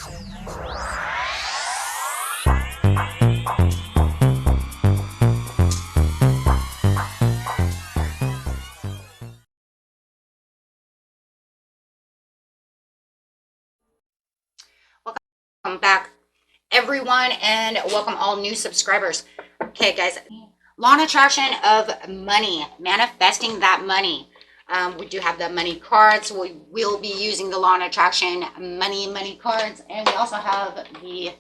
Welcome back, everyone, and welcome all new subscribers. Okay, guys, law of attraction of money, manifesting that money. We do have the money cards. We will be using the law of attraction money cards, and we also have the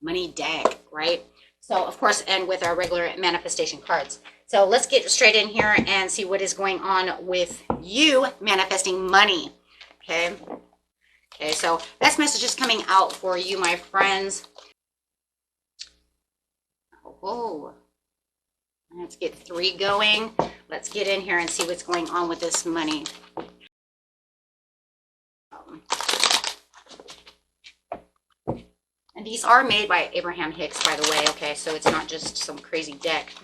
money deck, right? So, of course, and with our regular manifestation cards. So let's get straight in here and see what is going on with you manifesting money. Okay. Okay, so best message is coming out for you, my friends. Oh, let's get 3 going. Let's get in here and see what's going on with this money. And these are made by Abraham Hicks, by the way. Okay, so it's not just some crazy deck.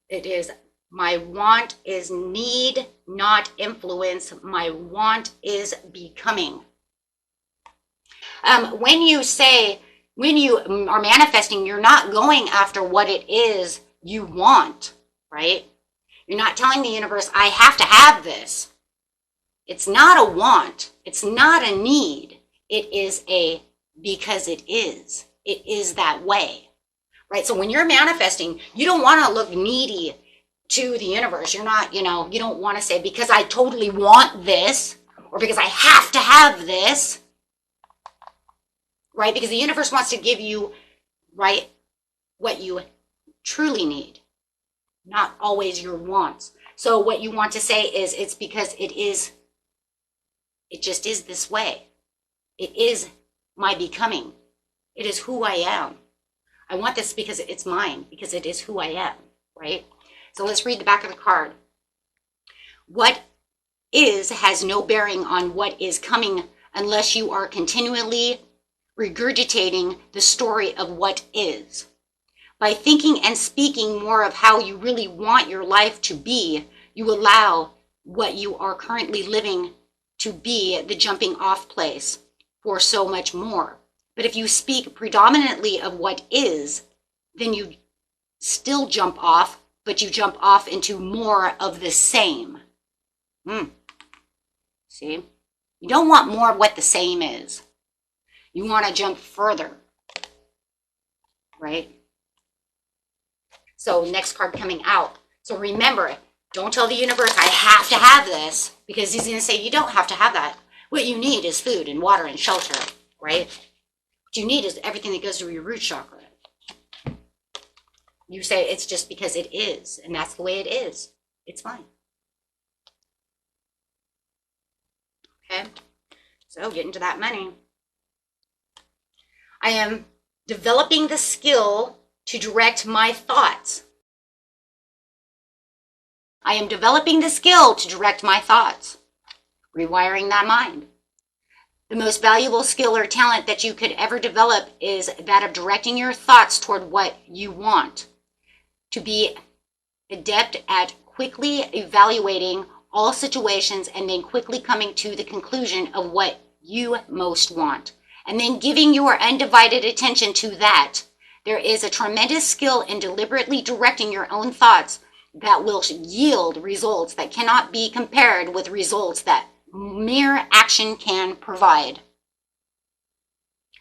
It is, my want is need, not influence. My want is becoming. When you are manifesting, you're not going after what it is you want, right? You're not telling the universe, I have to have this. It's not a want. It's not a need. It is a because it is. It is that way, right? So when you're manifesting, you don't want to look needy to the universe. You're not, you don't want to say, because I totally want this, or because I have to have this, right? Because the universe wants to give you, right, what you truly need, not always your wants. So what you want to say is, it's because it just is this way. It is my becoming. It is who I am. I want this because it's mine, because it is who I am, right? So let's read the back of the card. What is has no bearing on what is coming unless you are continually regurgitating the story of what is. By thinking and speaking more of how you really want your life to be, you allow what you are currently living to be the jumping off place for so much more. But if you speak predominantly of what is, then you still jump off, but you jump off into more of the same. See? You don't want more of what the same is. You want to jump further, right? So next card coming out. So remember, don't tell the universe, I have to have this, because he's going to say, you don't have to have that. What you need is food and water and shelter, right? What you need is everything that goes to your root chakra. You say, it's just because it is, and that's the way it is. It's fine. Okay, so get into that money. I am developing the skill to direct my thoughts. I am developing the skill to direct my thoughts. Rewiring that mind. The most valuable skill or talent that you could ever develop is that of directing your thoughts toward what you want. To be adept at quickly evaluating all situations and then quickly coming to the conclusion of what you most want. And then giving your undivided attention to that. There is a tremendous skill in deliberately directing your own thoughts that will yield results that cannot be compared with results that mere action can provide.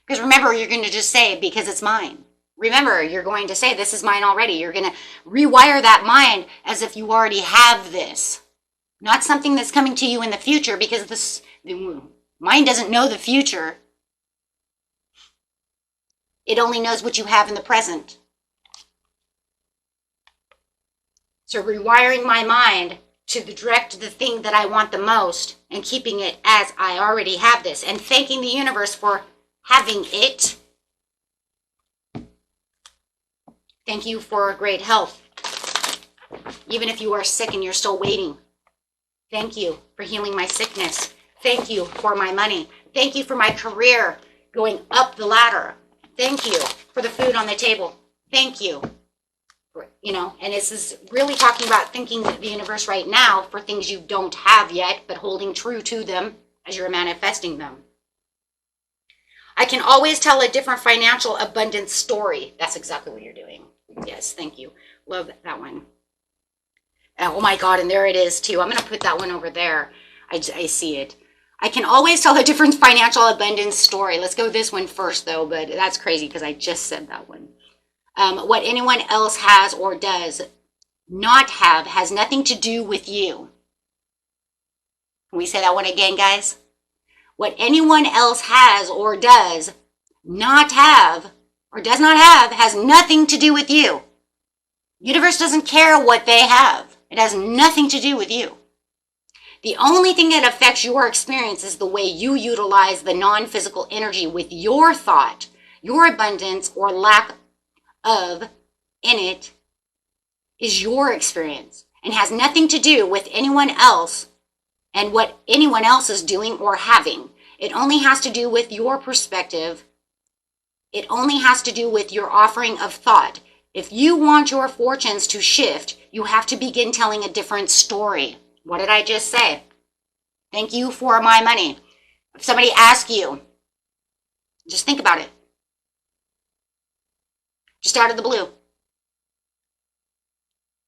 Because remember, you're going to just say, because it's mine. Remember, you're going to say, this is mine already. You're going to rewire that mind as if you already have this. Not something that's coming to you in the future, because the mind doesn't know the future. It only knows what you have in the present. So rewiring my mind to direct the thing that I want the most and keeping it as I already have this, and thanking the universe for having it. Thank you for great health. Even if you are sick and you're still waiting. Thank you for healing my sickness. Thank you for my money. Thank you for my career going up the ladder. Thank you for the food on the table. Thank you. And this is really talking about thanking the universe right now for things you don't have yet, but holding true to them as you're manifesting them. I can always tell a different financial abundance story. That's exactly what you're doing. Yes, thank you. Love that one. Oh my God, and there it is too. I'm going to put that one over there. I see it. I can always tell a different financial abundance story. Let's go this one first though, but that's crazy because I just said that one. What anyone else has or does not have has nothing to do with you. Can we say that one again, guys? What anyone else has or does not have or does not have has nothing to do with you. Universe doesn't care what they have. It has nothing to do with you. The only thing that affects your experience is the way you utilize the non-physical energy with your thought, your abundance or lack of in it is your experience and has nothing to do with anyone else and what anyone else is doing or having. It only has to do with your perspective. It only has to do with your offering of thought. If you want your fortunes to shift, you have to begin telling a different story. What did I just say? Thank you for my money. If somebody asks you, just think about it. Just out of the blue.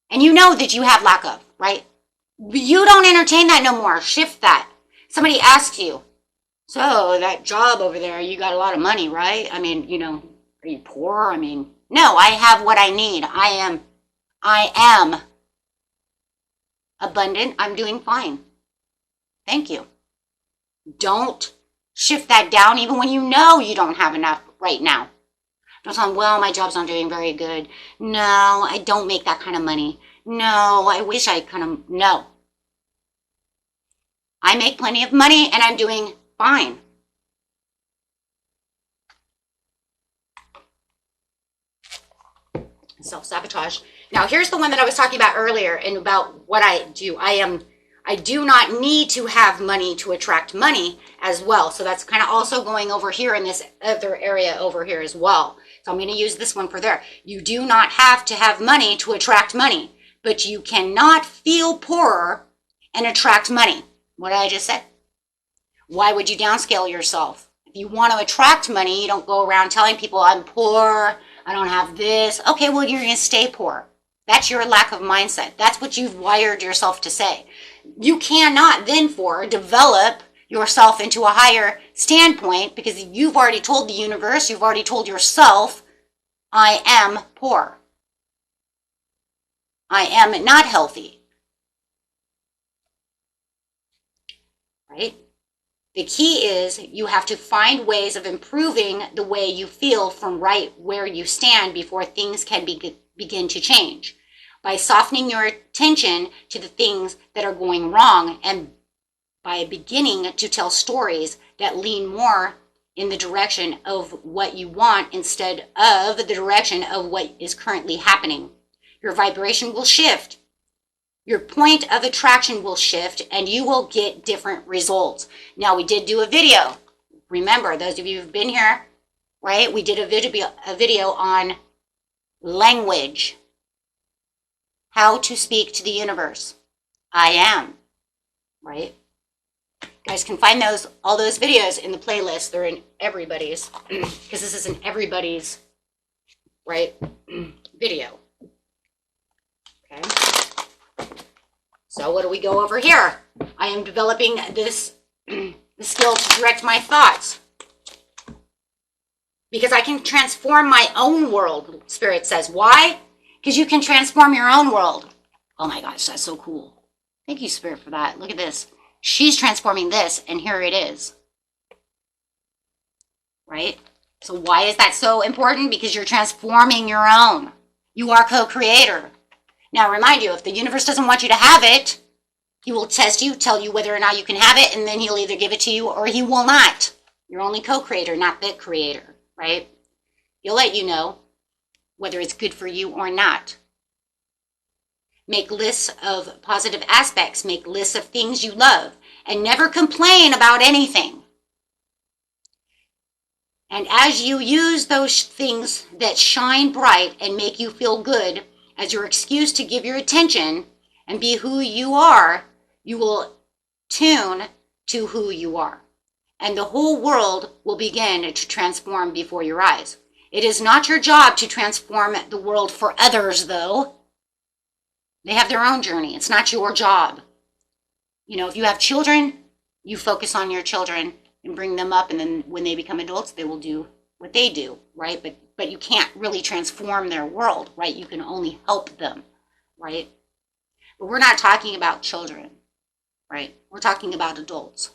And you know that you have lack of, right? You don't entertain that no more. Shift that. Somebody asks you, so that job over there, you got a lot of money, right? I mean, you know, are you poor? I mean, no, I have what I need. I am abundant. I'm doing fine. Thank you. Don't shift that down even when you know you don't have enough right now. Don't tell them, well, my job's not doing very good. No, I don't make that kind of money. No, I wish I kind of, no. I make plenty of money and I'm doing fine. Self-sabotage. Now, here's the one that I was talking about earlier and about what I do. I do not need to have money to attract money as well. So that's kind of also going over here in this other area over here as well. So I'm going to use this one for there. You do not have to have money to attract money, but you cannot feel poorer and attract money. What did I just say? Why would you downscale yourself? If you want to attract money, you don't go around telling people I'm poor, I don't have this. Okay, well, you're going to stay poor. That's your lack of mindset. That's what you've wired yourself to say. You cannot then develop yourself into a higher standpoint because you've already told the universe, you've already told yourself, I am poor. I am not healthy. Right? The key is you have to find ways of improving the way you feel from right where you stand before things can begin to change. By softening your attention to the things that are going wrong and by beginning to tell stories that lean more in the direction of what you want instead of the direction of what is currently happening. Your vibration will shift. Your point of attraction will shift and you will get different results. Now, we did do a video. Remember, those of you who've been here, right? We did a video on language. How to speak to the universe. I am, right? You guys can find all those videos in the playlist. They're in everybody's, because this is an everybody's, right, video. Okay. So what do we go over here? I am developing the skill to direct my thoughts. Because I can transform my own world, Spirit says. Why? Because you can transform your own world. Oh my gosh, that's so cool. Thank you, Spirit, for that. Look at this. She's transforming this, and here it is. Right? So why is that so important? Because you're transforming your own. You are co-creator. Now, remind you, if the universe doesn't want you to have it, he will test you, tell you whether or not you can have it, and then he'll either give it to you or he will not. You're only co-creator, not the creator, right? He'll let you know whether it's good for you or not. Make lists of positive aspects. Make lists of things you love. And never complain about anything. And as you use those things that shine bright and make you feel good as your excuse to give your attention and be who you are, you will tune to who you are. and the whole world will begin to transform before your eyes. It is not your job to transform the world for others, though. They have their own journey. It's not your job. You know, if you have children, you focus on your children and bring them up, and then when they become adults, they will do what they do, right? But you can't really transform their world, right? You can only help them, right? But we're not talking about children, right? We're talking about adults.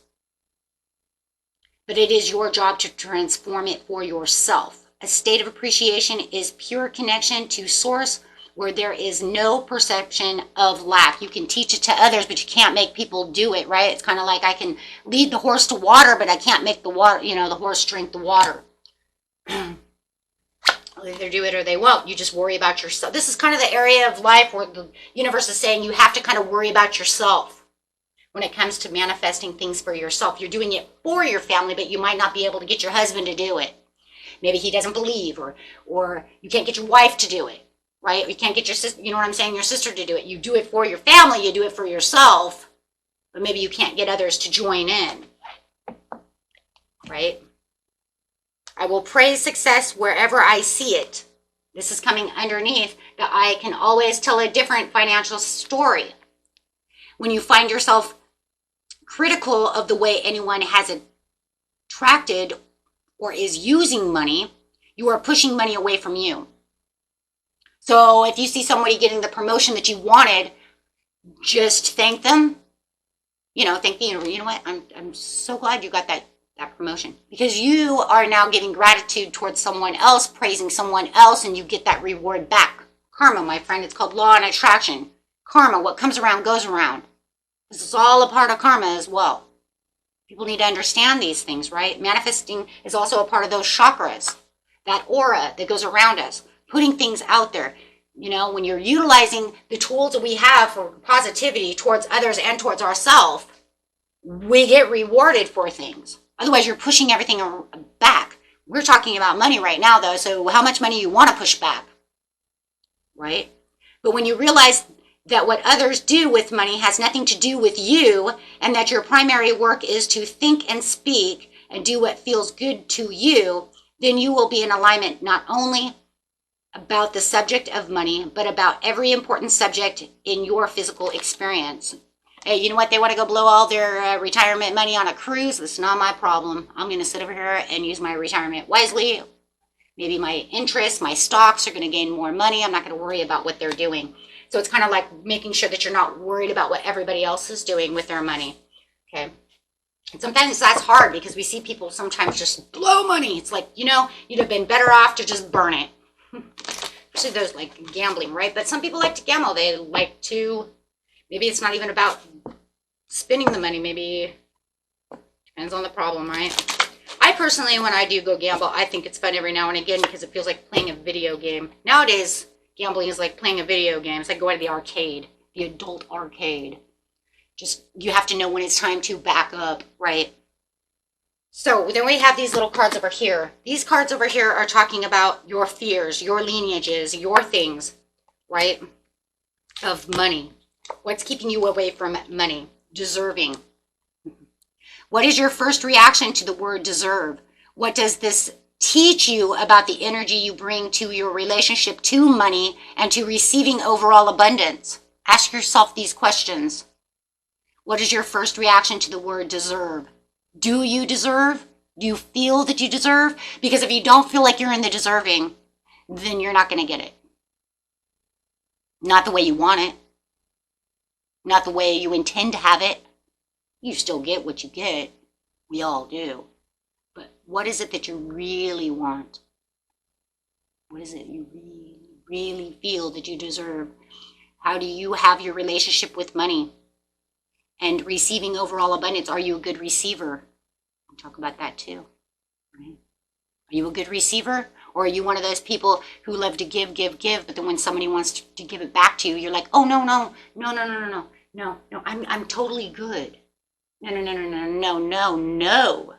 But it is your job to transform it for yourself. A state of appreciation is pure connection to source where there is no perception of lack. You can teach it to others, but you can't make people do it, right? It's kind of like I can lead the horse to water, but I can't make the water, you know, the horse drink the water. They'll either do it or they won't. You just worry about yourself. This is kind of the area of life where the universe is saying you have to kind of worry about yourself when it comes to manifesting things for yourself. You're doing it for your family, but you might not be able to get your husband to do it. Maybe he doesn't believe, or you can't get your wife to do it, right? You can't get your sister, you know what I'm saying, your sister to do it. You do it for your family, you do it for yourself, but maybe you can't get others to join in, right? I will praise success wherever I see it. This is coming underneath that I can always tell a different financial story. When you find yourself critical of the way anyone has attracted or is using money, you are pushing money away from you. So if you see somebody getting the promotion that you wanted, just thank them. You know, thank the universe. You know what? I'm so glad you got that promotion, because you are now giving gratitude towards someone else, praising someone else, and you get that reward back. Karma, my friend. It's called law and attraction. Karma, what comes around goes around. This is all a part of karma as well. People need to understand these things, right? Manifesting is also a part of those chakras, that aura that goes around us, putting things out there. You know, when you're utilizing the tools that we have for positivity towards others and towards ourselves, we get rewarded for things. Otherwise, you're pushing everything back. We're talking about money right now, though, so how much money you want to push back, right? But when you realize that what others do with money has nothing to do with you, and that your primary work is to think and speak and do what feels good to you, then you will be in alignment not only about the subject of money, but about every important subject in your physical experience. Hey, you know what? They want to go blow all their retirement money on a cruise. That's not my problem. I'm going to sit over here and use my retirement wisely. Maybe my interests, my stocks are going to gain more money. I'm not going to worry about what they're doing. So it's kind of like making sure that you're not worried about what everybody else is doing with their money. Okay. And sometimes that's hard because we see people sometimes just blow money. It's like, you know, you'd have been better off to just burn it. Especially those like gambling, right? But some people like to gamble. They like to, maybe it's not even about spending the money. Maybe depends on the problem, right? I personally, when I do go gamble, I think it's fun every now and again because it feels like playing a video game. Nowadays, gambling is like playing a video game. It's like going to the arcade, the adult arcade. Just, you have to know when it's time to back up, right? So then we have these little cards over here. These cards over here are talking about your fears, your lineages, your things, right? Of money. What's keeping you away from money? Deserving. What is your first reaction to the word deserve? What does this teach you about the energy you bring to your relationship to money and to receiving overall abundance? Ask yourself these questions. What is your first reaction to the word deserve? Do you deserve? Do you feel that you deserve? Because if you don't feel like you're in the deserving, then you're not going to get it. Not the way you want it. Not the way you intend to have it. You still get what you get. We all do. But what is it that you really want? What is it you really, really feel that you deserve? How do you have your relationship with money? And receiving overall abundance, are you a good receiver? We'll talk about that too. Right? Are you a good receiver? Or are you one of those people who love to give, but then when somebody wants to give it back to you, you're like, oh, no, I'm totally good. No.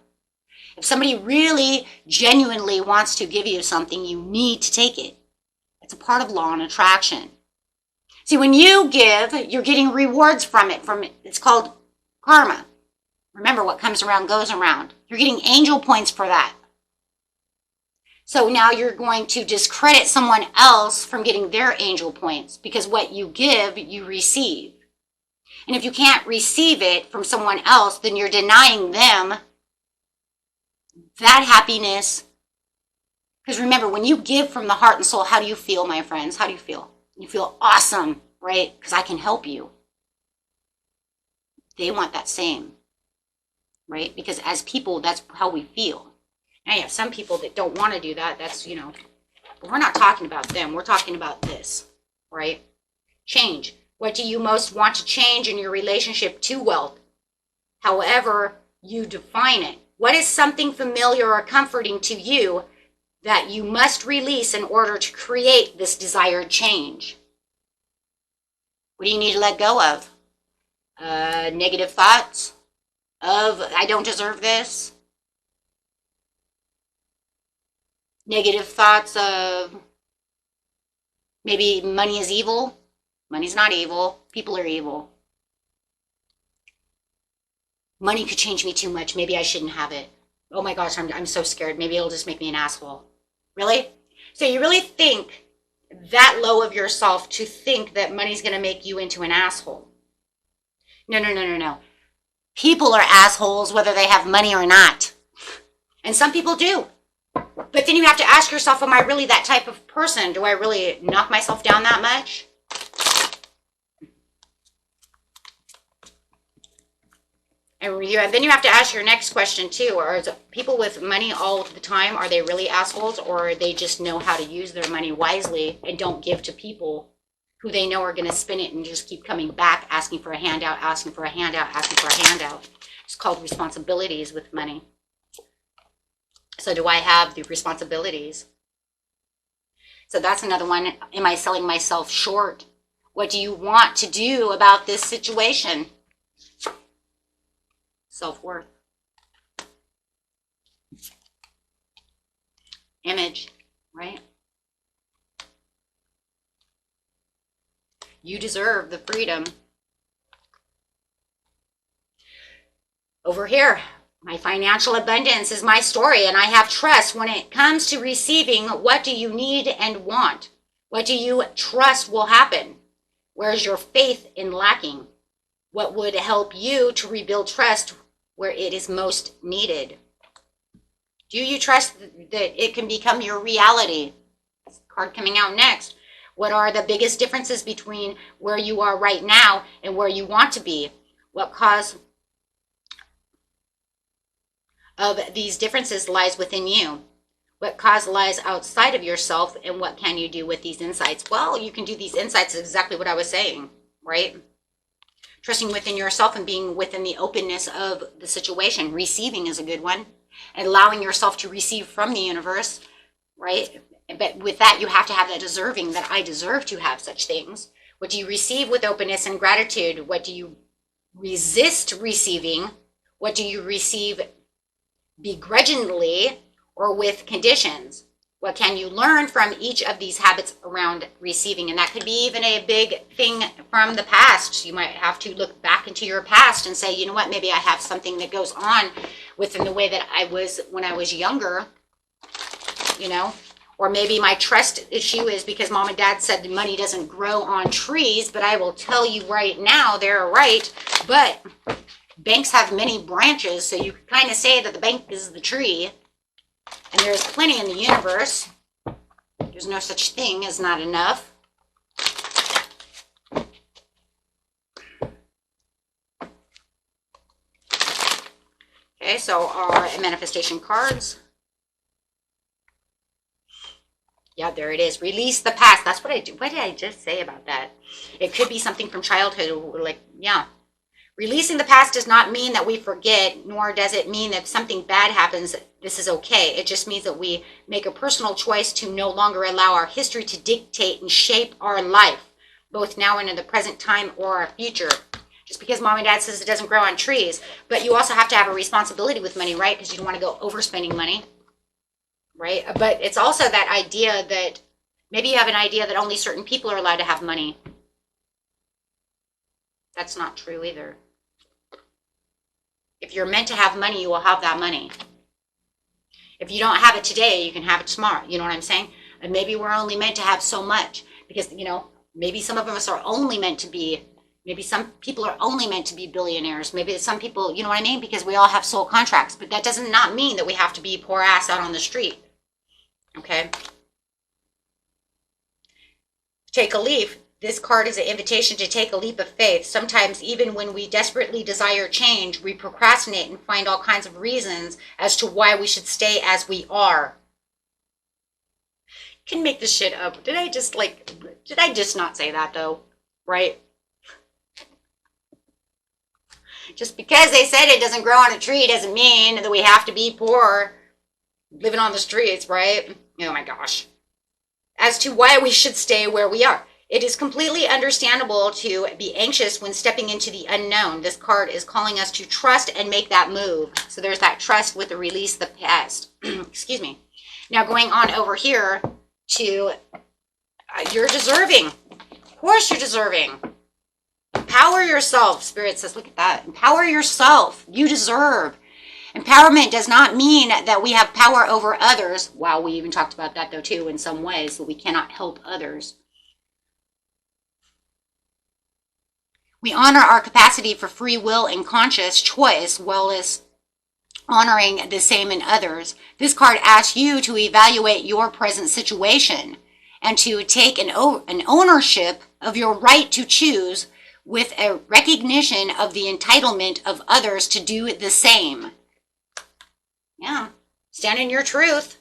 If somebody really genuinely wants to give you something, you need to take it. It's a part of law and attraction. See, when you give, you're getting rewards from it. It's called karma. Remember, what comes around goes around. You're getting angel points for that. So now you're going to discredit someone else from getting their angel points, because what you give, you receive. And if you can't receive it from someone else, then you're denying them that happiness. Because remember, when you give from the heart and soul, how do you feel, my friends? How do you feel? You feel awesome, right? Because I can help you. They want that same, right? Because as people, that's how we feel. Now you have some people that don't want to do that. That's, but we're not talking about them. We're talking about this, right? Change. What do you most want to change in your relationship to wealth? However you define it. What is something familiar or comforting to you that you must release in order to create this desired change? What do you need to let go of? Negative thoughts of, I don't deserve this. Negative thoughts of, maybe money is evil. Money's not evil. People are evil. Money could change me too much. Maybe I shouldn't have it. Oh my gosh, I'm so scared. Maybe it'll just make me an asshole. Really? So you really think that low of yourself to think that money's going to make you into an asshole? No. People are assholes whether they have money or not. And some people do. But then you have to ask yourself, am I really that type of person? Do I really knock myself down that much? And then you have to ask your next question too. Are people with money all the time, are they really assholes, or they just know how to use their money wisely and don't give to people who they know are going to spin it and just keep coming back, asking for a handout, asking for a handout, asking for a handout? It's called responsibilities with money. So do I have the responsibilities? So that's another one. Am I selling myself short? What do you want to do about this situation? Self-worth. Image, right? You deserve the freedom. Over here, my financial abundance is my story, and I have trust when it comes to receiving. What do you need and want? What do you trust will happen? Where's your faith in lacking? What would help you to rebuild trust where it is most needed? Do you trust that it can become your reality? Card coming out next. What are the biggest differences between where you are right now and where you want to be? What cause of these differences lies within you? What cause lies outside of yourself, and what can you do with these insights? Well, you can do these insights exactly what I was saying, right? Trusting within yourself and being within the openness of the situation. Receiving is a good one. And allowing yourself to receive from the universe, right? But with that, you have to have that deserving, that I deserve to have such things. What do you receive with openness and gratitude? What do you resist receiving? What do you receive begrudgingly or with conditions? What can you learn from each of these habits around receiving? And that could be even a big thing from the past. You might have to look back into your past and say, you know what, maybe I have something that goes on within the way that I was when I was younger, or maybe my trust issue is because mom and dad said money doesn't grow on trees, but I will tell you right now, they're right. But banks have many branches, so you can kind of say that the bank is the tree. And there's plenty in the universe. There's no such thing as not enough. Okay, so our manifestation cards. Yeah, there it is. Release the past. That's what I do. What did I just say about that? It could be something from childhood. Like, yeah. Releasing the past does not mean that we forget, nor does it mean that if something bad happens, this is okay. It just means that we make a personal choice to no longer allow our history to dictate and shape our life, both now and in the present time or our future. Just because mom and dad says it doesn't grow on trees, but you also have to have a responsibility with money, right? Because you don't want to go overspending money, right? But it's also that idea that maybe you have an idea that only certain people are allowed to have money. That's not true either. If you're meant to have money, you will have that money. If you don't have it today, you can have it tomorrow. You know what I'm saying? And maybe we're only meant to have so much because, you know, maybe some of us are only meant to be, maybe some people are only meant to be billionaires. Maybe some people, you know what I mean? Because we all have soul contracts, but that does not mean that we have to be poor ass out on the street. Okay? Take a leap. This card is an invitation to take a leap of faith. Sometimes, even when we desperately desire change, we procrastinate and find all kinds of reasons as to why we should stay as we are. You can make this shit up. Did I just not say that though? Right? Just because they said it doesn't grow on a tree doesn't mean that we have to be poor, living on the streets, right? Oh my gosh. As to why we should stay where we are. It is completely understandable to be anxious when stepping into the unknown. This card is calling us to trust and make that move. So there's that trust with the release the past. Excuse me. Now going on over here to you're deserving. Of course you're deserving. Empower yourself. Spirit says, look at that. Empower yourself. You deserve. Empowerment does not mean that we have power over others. Wow, we even talked about that though too in some ways, that we cannot help others. We honor our capacity for free will and conscious choice, while as honoring the same in others. This card asks you to evaluate your present situation and to take an ownership of your right to choose, with a recognition of the entitlement of others to do the same. Yeah, stand in your truth.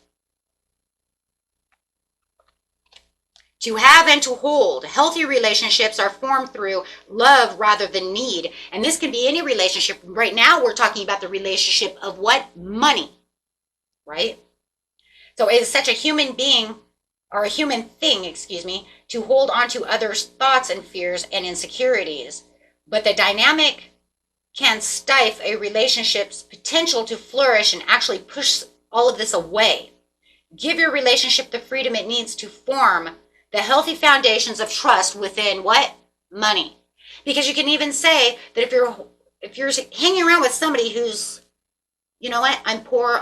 To have and to hold. Healthy relationships are formed through love rather than need. And this can be any relationship. Right now, we're talking about the relationship of what? Money, right? So it is such a human being, or a human thing, excuse me, to hold on to others' thoughts and fears and insecurities. But the dynamic can stifle a relationship's potential to flourish and actually push all of this away. Give your relationship the freedom it needs to form the healthy foundations of trust within what? Money. Because you can even say that if you're hanging around with somebody who's, you know what, I'm poor,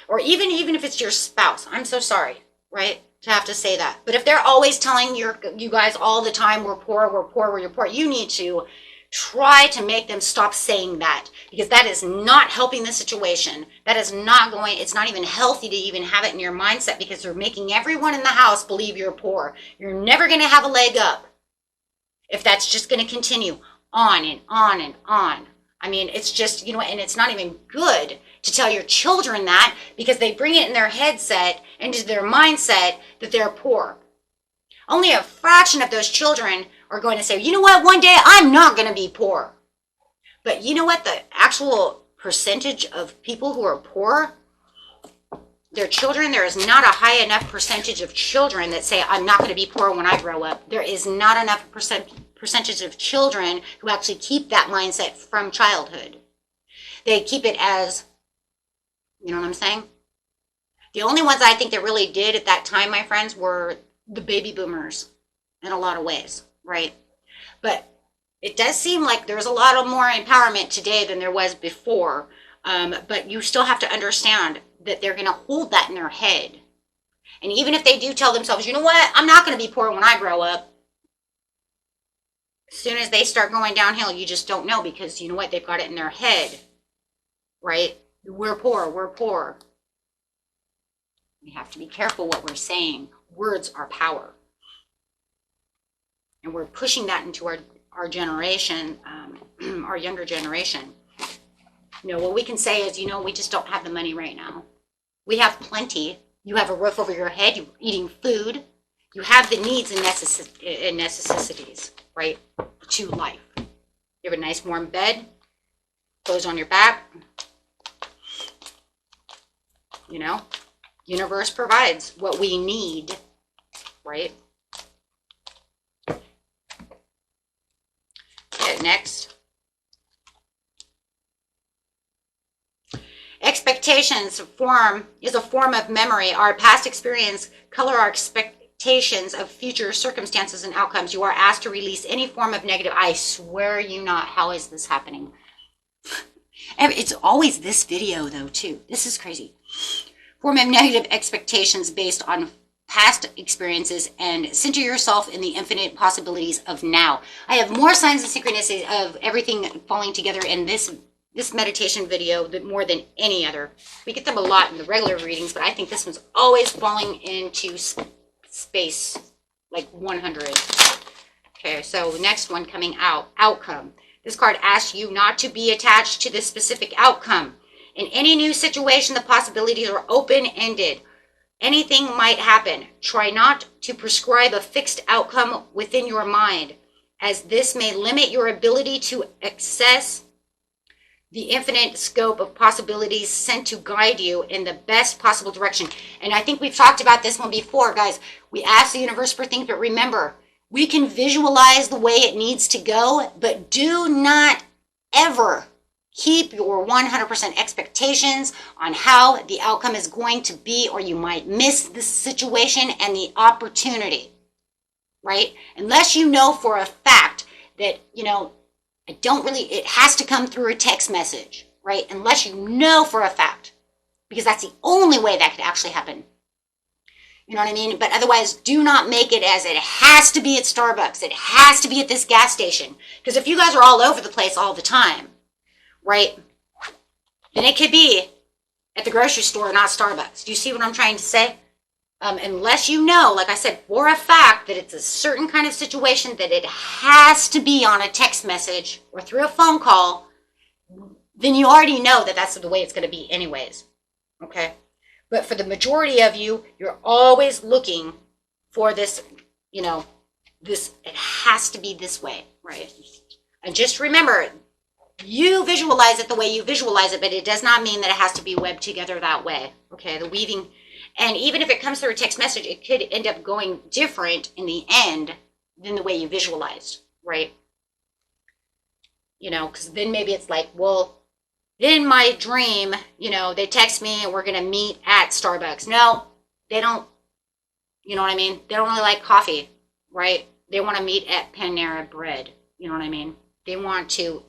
or even if it's your spouse, I'm so sorry, right, to have to say that. But if they're always telling you guys all the time, we're poor, you're poor, you need to try to make them stop saying that, because that is not helping the situation. That is not going, it's not even healthy to even have it in your mindset, because they're making everyone in the house believe you're poor. You're never going to have a leg up if that's just going to continue on and on and on. I mean, it's just, you know, and it's not even good to tell your children that, because they bring it in their headset, into their mindset, that they're poor. Only a fraction of those children are going to say, you know what, one day I'm not going to be poor. But you know what, the actual percentage of people who are poor, their children, there is not a high enough percentage of children that say, I'm not going to be poor when I grow up. There is not enough percentage of children who actually keep that mindset from childhood. They keep it as, you know what I'm saying? The only ones I think that really did at that time, my friends, were the baby boomers in a lot of ways, right? But it does seem like there's a lot of more empowerment today than there was before. But you still have to understand that they're going to hold that in their head. And even if they do tell themselves, you know what, I'm not going to be poor when I grow up, as soon as they start going downhill, you just don't know, because you know what, they've got it in their head, right? We're poor, we're poor. We have to be careful what we're saying. Words are power. And we're pushing that into our generation, our younger generation. You know, what we can say is, you know, we just don't have the money right now. We have plenty. You have a roof over your head. You're eating food. You have the needs and necessities, right, to life. You have a nice warm bed, clothes on your back. You know, universe provides what we need, right? Okay, next. Expectations is a form of memory. Our past experience color our expectations of future circumstances and outcomes. You are asked to release any form of negative. I swear you not. How is this happening? It's always this video though too. This is crazy. Form of negative expectations based on past experiences and center yourself in the infinite possibilities of now. I have more signs of synchronicity of everything falling together in this meditation video more than any other. We get them a lot in the regular readings, but I think this one's always falling into space, like 100. Okay, so next one coming out, outcome. This card asks you not to be attached to the specific outcome. In any new situation, the possibilities are open-ended. Anything might happen. Try not to prescribe a fixed outcome within your mind, as this may limit your ability to access the infinite scope of possibilities sent to guide you in the best possible direction. And I think we've talked about this one before, guys. We ask the universe for things, but remember, we can visualize the way it needs to go, but do not ever keep your 100% expectations on how the outcome is going to be, or you might miss the situation and the opportunity, right? Unless you know for a fact that, it has to come through a text message, right? Unless you know for a fact, because that's the only way that could actually happen. You know what I mean? But otherwise, do not make it as it has to be at Starbucks. It has to be at this gas station. Because if you guys are all over the place all the time, right, then it could be at the grocery store, not Starbucks. Do you see what I'm trying to say? Unless you know, like I said, for a fact that it's a certain kind of situation that it has to be on a text message or through a phone call, then you already know that that's the way it's going to be anyways. Okay? But for the majority of you, you're always looking for this, it has to be this way, right? And just remember, you visualize it the way you visualize it, but it does not mean that it has to be webbed together that way. Okay, the weaving, and even if it comes through a text message, it could end up going different in the end than the way you visualized, right? Because then maybe it's like, well, in my dream, they text me and we're going to meet at Starbucks. No, they don't, you know what I mean? They don't really like coffee, right? They want to meet at Panera Bread. You know what I mean? They want to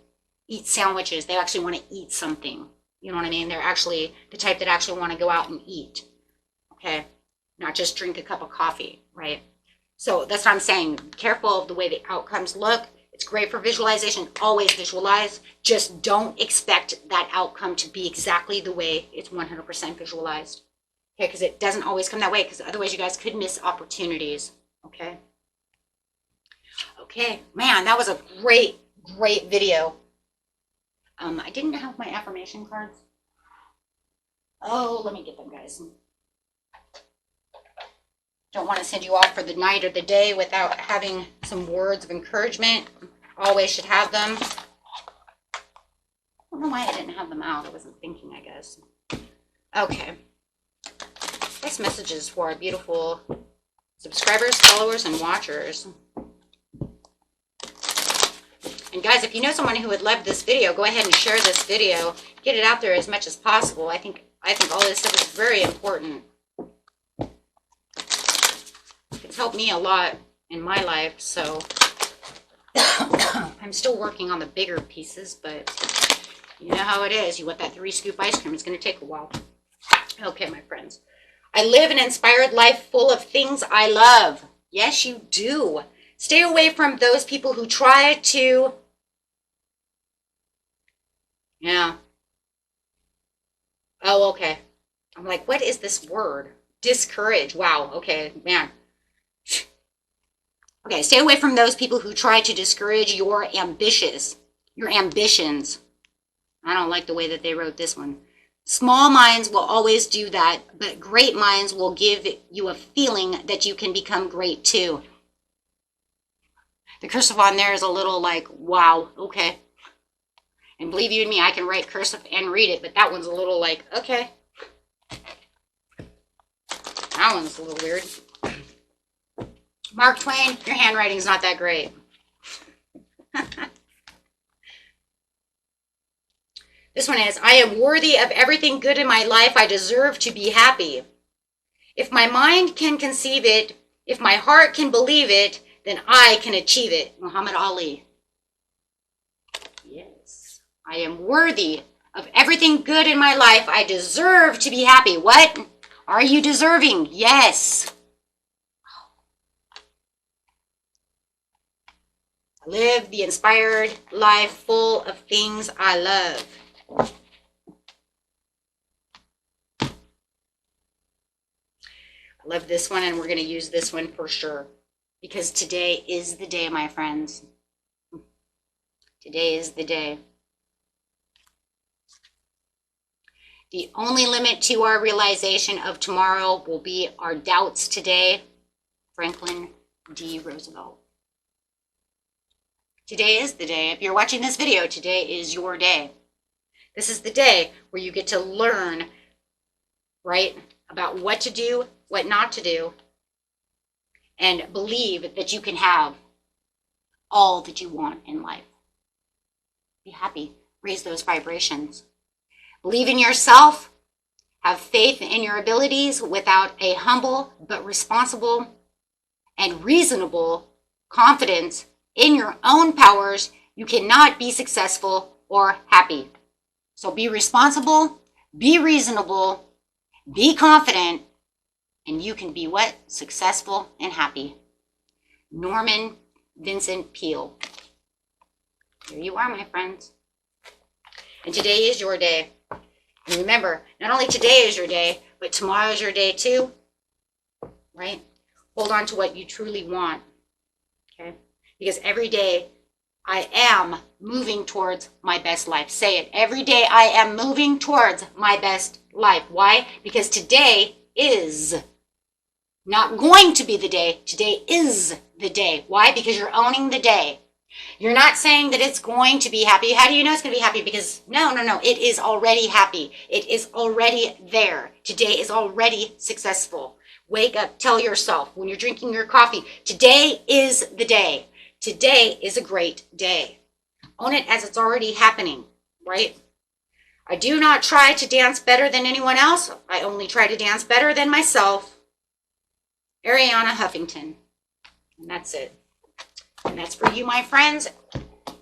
eat sandwiches. They actually want to eat something. You know what I mean? They're actually the type that actually want to go out and eat. Okay? Not just drink a cup of coffee, right? So that's what I'm saying. Be careful of the way the outcomes look. It's great for visualization. Always visualize. Just don't expect that outcome to be exactly the way it's 100% visualized. Okay? Because it doesn't always come that way, because otherwise you guys could miss opportunities. Okay? Okay. Man, that was a great, great video. I didn't have my affirmation cards. Oh, let me get them, guys. Don't want to send you off for the night or the day without having some words of encouragement. Always should have them. I don't know why I didn't have them out. I wasn't thinking, I guess. Okay. This message is for our beautiful subscribers, followers, and watchers. And guys, if you know someone who would love this video, go ahead and share this video. Get it out there as much as possible. I think all this stuff is very important. It's helped me a lot in my life, so I'm still working on the bigger pieces, but you know how it is. You want that 3-scoop ice cream. It's going to take a while. Okay, my friends. I live an inspired life full of things I love. Yes, you do. Stay away from those people who try to... Yeah. Oh, okay. I'm like, what is this word? Discourage. Wow. Okay, man. Okay, stay away from those people who try to discourage your ambitions. I don't like the way that they wrote this one. Small minds will always do that, but great minds will give you a feeling that you can become great too. The cursive on there is a little like, wow, okay. And believe you me, I can write cursive and read it, but that one's a little like, okay. That one's a little weird. Mark Twain, your handwriting's not that great. This one is, I am worthy of everything good in my life. I deserve to be happy. If my mind can conceive it, if my heart can believe it, then I can achieve it. Muhammad Ali. Yes, I am worthy of everything good in my life. I deserve to be happy. What? Are you deserving? Yes. I live the inspired life full of things I love. I love this one, and we're going to use this one for sure. Because today is the day, my friends. Today is the day. The only limit to our realization of tomorrow will be our doubts today. Franklin D. Roosevelt. Today is the day. If you're watching this video, today is your day. This is the day where you get to learn, right, about what to do, what not to do, and believe that you can have all that you want in life. Be happy. Raise those vibrations. Believe in yourself. Have faith in your abilities without a humble but responsible and reasonable confidence in your own powers. You cannot be successful or happy. So be responsible, be reasonable, be confident, and you can be what? Successful and happy. Norman Vincent Peale. Here you are, my friends. And today is your day. And remember, not only today is your day, but tomorrow is your day too. Right? Hold on to what you truly want. Okay? Because every day I am moving towards my best life. Say it. Every day I am moving towards my best life. Why? Because today is not going to be the day. Today is the day. Why? Because you're owning the day. You're not saying that it's going to be happy. How do you know it's going to be happy? Because no. It is already happy. It is already there. Today is already successful. Wake up. Tell yourself when you're drinking your coffee, today is the day. Today is a great day. Own it as it's already happening, right? I do not try to dance better than anyone else. I only try to dance better than myself. Ariana Huffington. And that's it. And that's for you, my friends.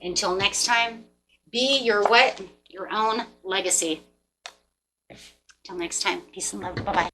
Until next time, be your what? Your own legacy. Until next time, peace and love. Bye-bye.